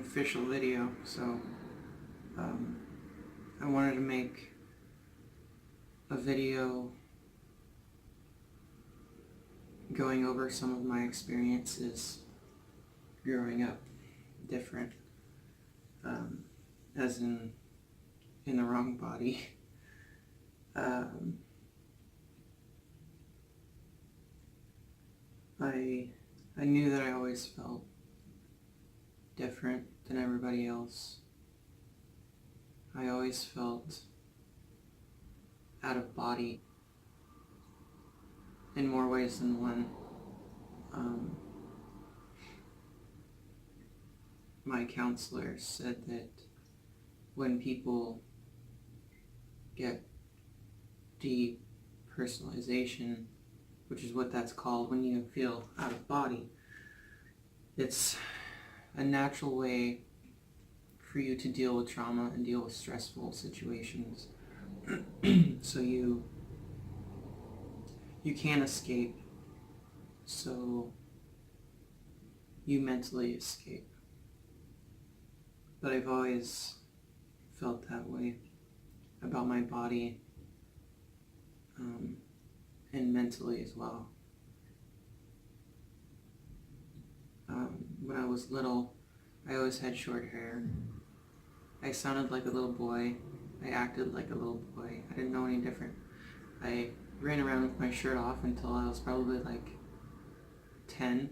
official video, so I wanted to make a video going over some of my experiences growing up different, as in the wrong body. I knew that I always felt different than everybody else. I always felt out of body in more ways than one. My counselor said that when people get depersonalization, which is what that's called, when you feel out of body, it's a natural way for you to deal with trauma and deal with stressful situations. So you can't escape, so you mentally escape. But I've always felt that way about my body, and mentally as well. When I was little, I always had short hair. I sounded like a little boy. I acted like a little boy. I didn't know any different. I ran around with my shirt off until I was probably like 10.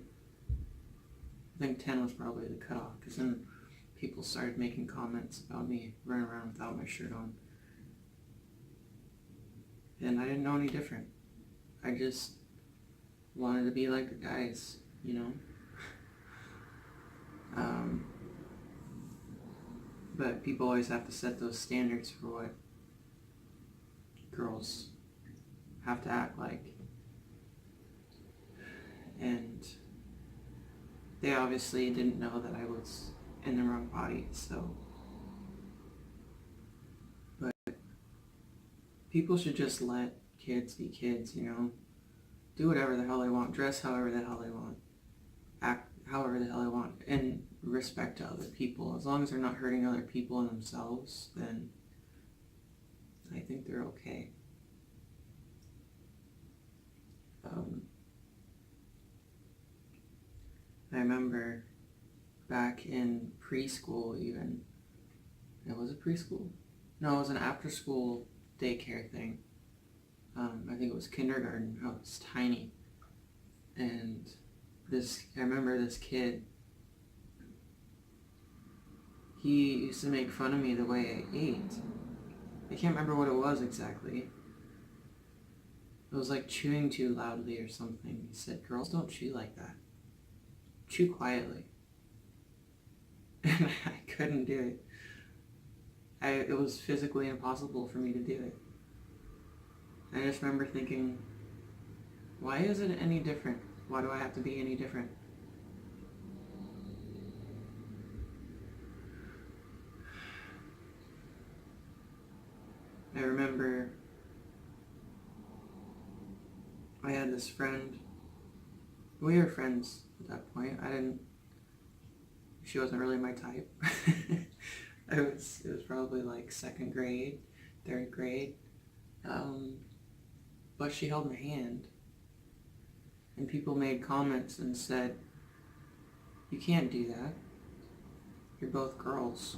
I think 10 was probably the cutoff, because then people started making comments about me running around without my shirt on. And I didn't know any different. I just wanted to be like the guys, you know? But people always have to set those standards for what girls have to act like. And they obviously didn't know that I was in the wrong body, so. But people should just let kids be kids, you know? Do whatever the hell they want, dress however the hell they want, act however the hell they want, and respect to other people. As long as they're not hurting other people and themselves, then I think they're okay. I remember back in preschool even, was it preschool? No, it was an after-school daycare thing. I think it was kindergarten. I was tiny. And I remember this kid, he used to make fun of me the way I ate. I can't remember what it was exactly. It was like chewing too loudly or something. He said, "Girls don't chew like that. Chew quietly." And I couldn't do it. It was physically impossible for me to do it. I just remember thinking, why is it any different? Why do I have to be any different? I remember I had this friend. We were friends at that point. She wasn't really my type. It was probably like second grade, third grade. But she held my hand. And people made comments and said, "You can't do that. You're both girls.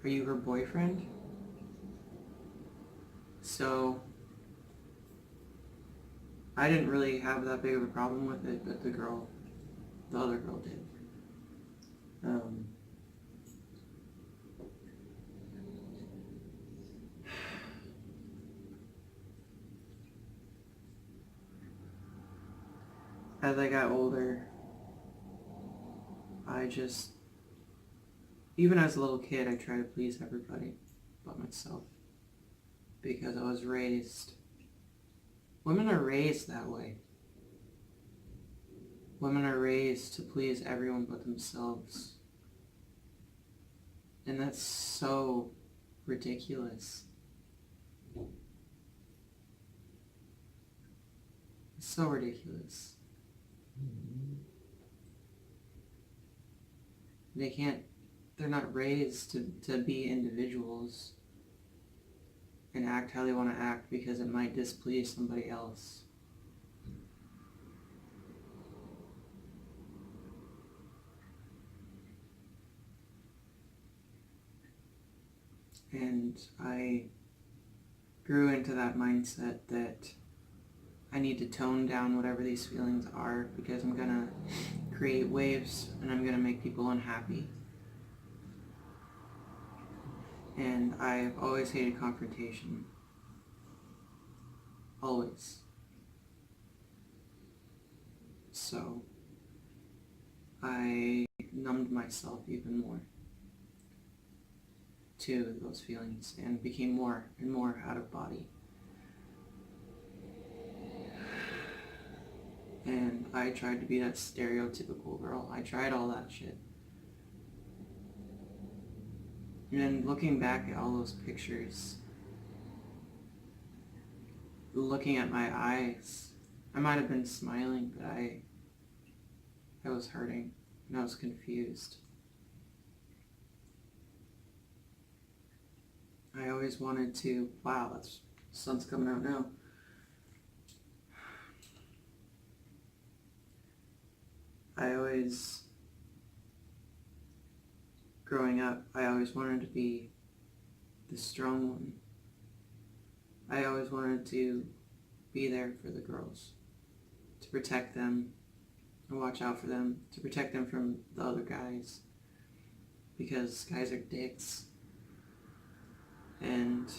Are you her boyfriend?" So I didn't really have that big of a problem with it, but the other girl did. As I got older, even as a little kid, I tried to please everybody but myself, because I was raised. Women are raised that way. Women are raised to please everyone but themselves. And that's so ridiculous. It's so ridiculous. they're not raised to be individuals and act how they want to act because it might displease somebody else. And I grew into that mindset that I need to tone down whatever these feelings are because I'm going to create waves and I'm going to make people unhappy. And I've always hated confrontation. Always. So I numbed myself even more to those feelings and became more and more out of body. And I tried to be that stereotypical girl. I tried all that shit. And then looking back at all those pictures, looking at my eyes, I might have been smiling, but I was hurting and I was confused. I always wanted to, wow, the sun's coming out now. Growing up, I always wanted to be the strong one. I always wanted to be there for the girls, to protect them, and watch out for them, to protect them from the other guys, because guys are dicks. And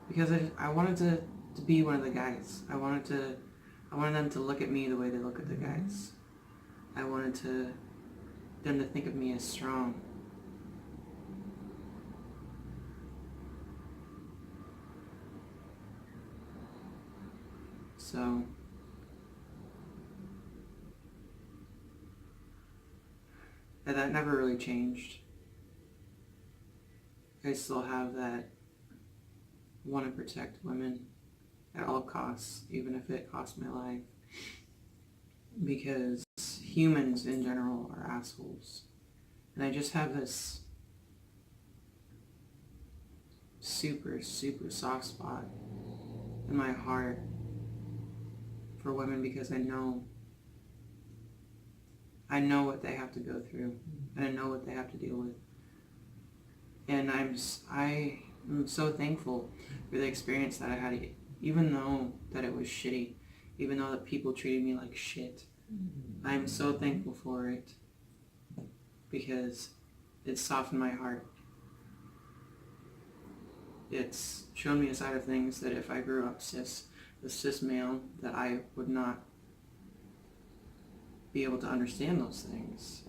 because I wanted to be one of the guys. I wanted them to look at me the way they look at the guys. I wanted them to think of me as strong. So that never really changed. I still have that want to protect women at all costs, even if it costs my life. Because humans in general are assholes. And I just have this super, super soft spot in my heart for women because I know what they have to go through, and I know what they have to deal with. And I'm so thankful for the experience that I had, even though that it was shitty, even though that people treated me like shit. I'm so thankful for it because it softened my heart. It's shown me a side of things that if I grew up a cis male, that I would not be able to understand those things.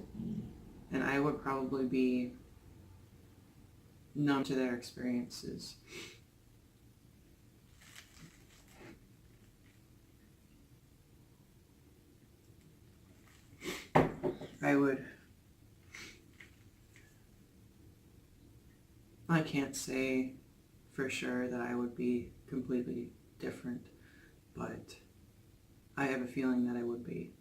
And I would probably be numb to their experiences. I can't say for sure that I would be completely different, but I have a feeling that I would be.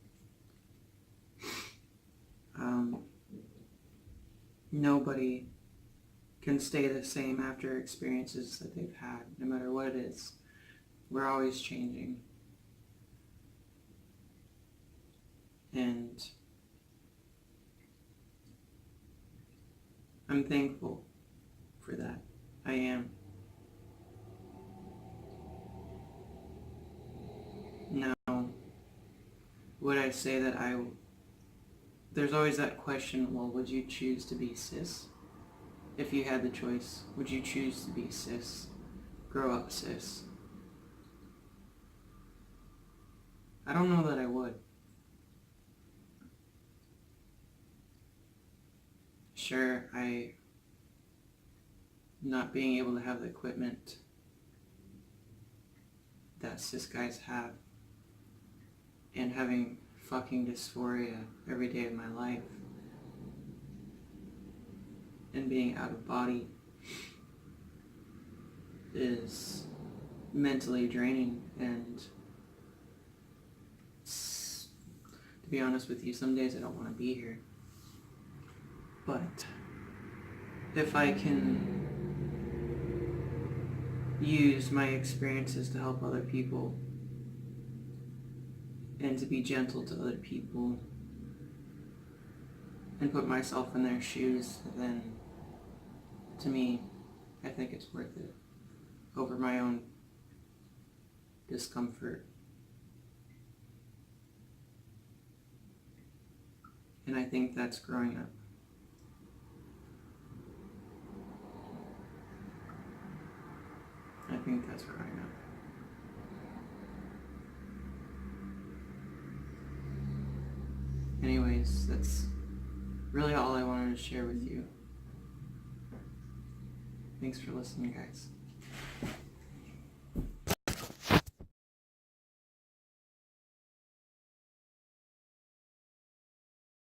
Nobody can stay the same after experiences that they've had, no matter what it is. We're always changing. And I'm thankful for that. I am. Now, would I say that there's always that question, well, would you choose to be cis? If you had the choice, would you choose to be cis? Grow up cis? I don't know that I would. Sure, not being able to have the equipment that cis guys have and having fucking dysphoria every day of my life and being out of body is mentally draining, and to be honest with you, some days I don't want to be here. But if I can use my experiences to help other people and to be gentle to other people and put myself in their shoes, then to me, I think it's worth it over my own discomfort. And I think that's growing up. I think that's growing up. Anyways, that's really all I wanted to share with you. Thanks for listening, guys.